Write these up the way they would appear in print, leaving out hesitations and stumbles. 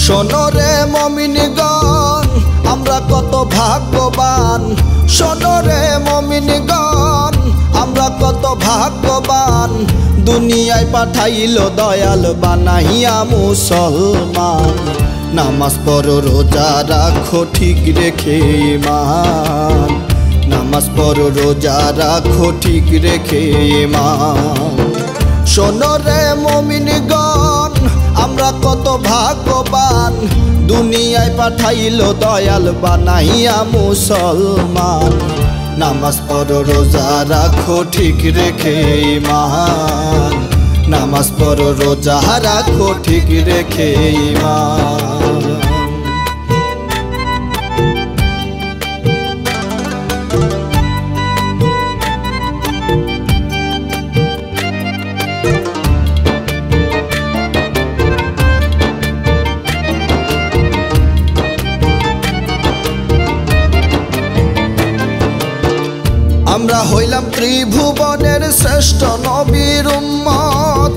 শোনো রে মুমিনগণ আমরা কত ভাগ্যবান, শোনো রে মুমিনগণ আমরা কত ভাগ্যবান। দুনিয়ায় পাঠাইলো দয়াল বানাইয়া মুসলমান। নামাজ পড়ো রোজা রাখো ঠিক রেখে ঈমান, নামাজ পড়ো রোজা রাখো ঠিক রেখে ঈমান। শোনো রে মুমিনগণ আমরা কত ভাগ্যবান, দুনিয়ায় পাঠাইলো দয়াল বানাইয়া মুসলমান। নামাজ পড়ো রোজা রাখো ঠিক রেখে ঈমান, নামাজ পড়ো রোজা রাখো ঠিক রেখে ঈমান। আমরা হইলাম ত্রিভুবনের শ্রেষ্ঠ নবীর উম্মত,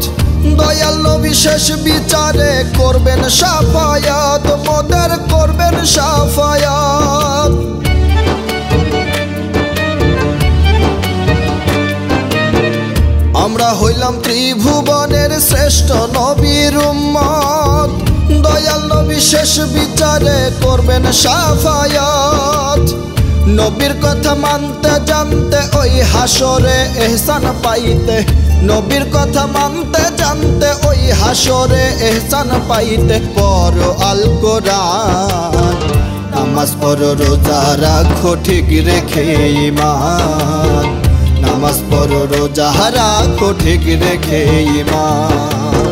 দয়াল নবী শেষ বিচারে করবেন শাফায়াত, মোদের করবেন শাফায়াত। আমরা হইলাম ত্রিভুবনের শ্রেষ্ঠ নবীর উম্মত, দয়াল নবী শেষ বিচারে করবেন শাফায়াত। নবীর কথা মানতে জানতে ওই হাসরে এহসান পাইতে, নবীর কথা মানতে জানতে ওই হাসরে এহসান পাইতে। পড়ো আল কোরআন, নামাজ পড়ো রোজা রাখো ঠিক রেখে ঈমান, নামাজ পড়ো রোজা রাখো ঠিক রেখে ঈমান।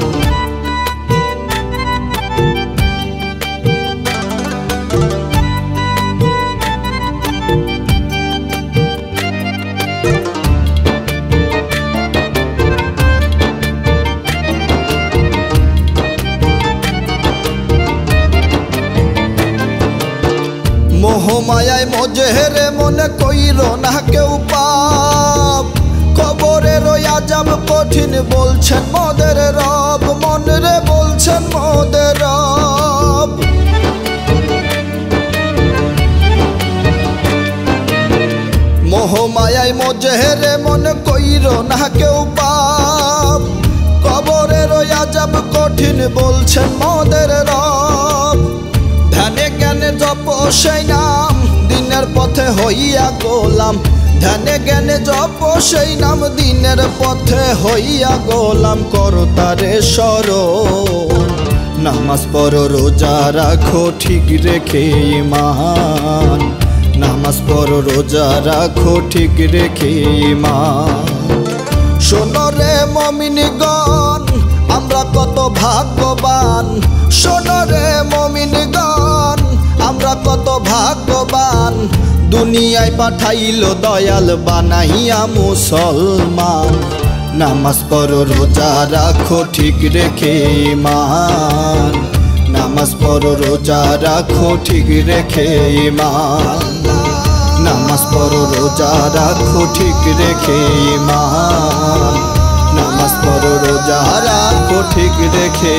মোহমায়ায় মজহেরে মনে কইরো না কেউ পাপ, কবরের ওই আযাব কঠিন বলছেন মোদের রব, মনে রে বলছেন মোদের রব। মোহমায়ায় মজহেরে মনে কইরো না কেউ পাপ, কবরের ওই আযাব কঠিন বলছেন মোদের রব। ধ্যানে জ্ঞানে জপ সেই নাম দিনের পথে হইয়া গোলাম, ধ্যানে জ্ঞানে জপ সেই নাম দিনের পথে হইয়া গোলাম। করো তারে স্মরণ, নামাজ পড়ো রোজা রাখো ঠিক রেখে ঈমান, নামাজ পড়ো রোজা রাখো ঠিক রেখে ঈমান। শোনো রে মুমিনগণ আমরা কত ভাগ্যবান, শোনো রে মুমিনগণ আমরা কত ভাগ্যবান। দুনিয়ায় পাঠাইলো দয়াল বানাইয়া মুসলমান। নামাজ পড়ো রোজা রাখো ঠিক রেখে ঈমান, নামাজ পড়ো রোজা রাখো ঠিক রেখে ঈমান, নামাজ পড়ো রোজা রাখো ঠিক রেখে ঈমান, নামাজ পড়ো রোজা রাখো ঠিক রেখে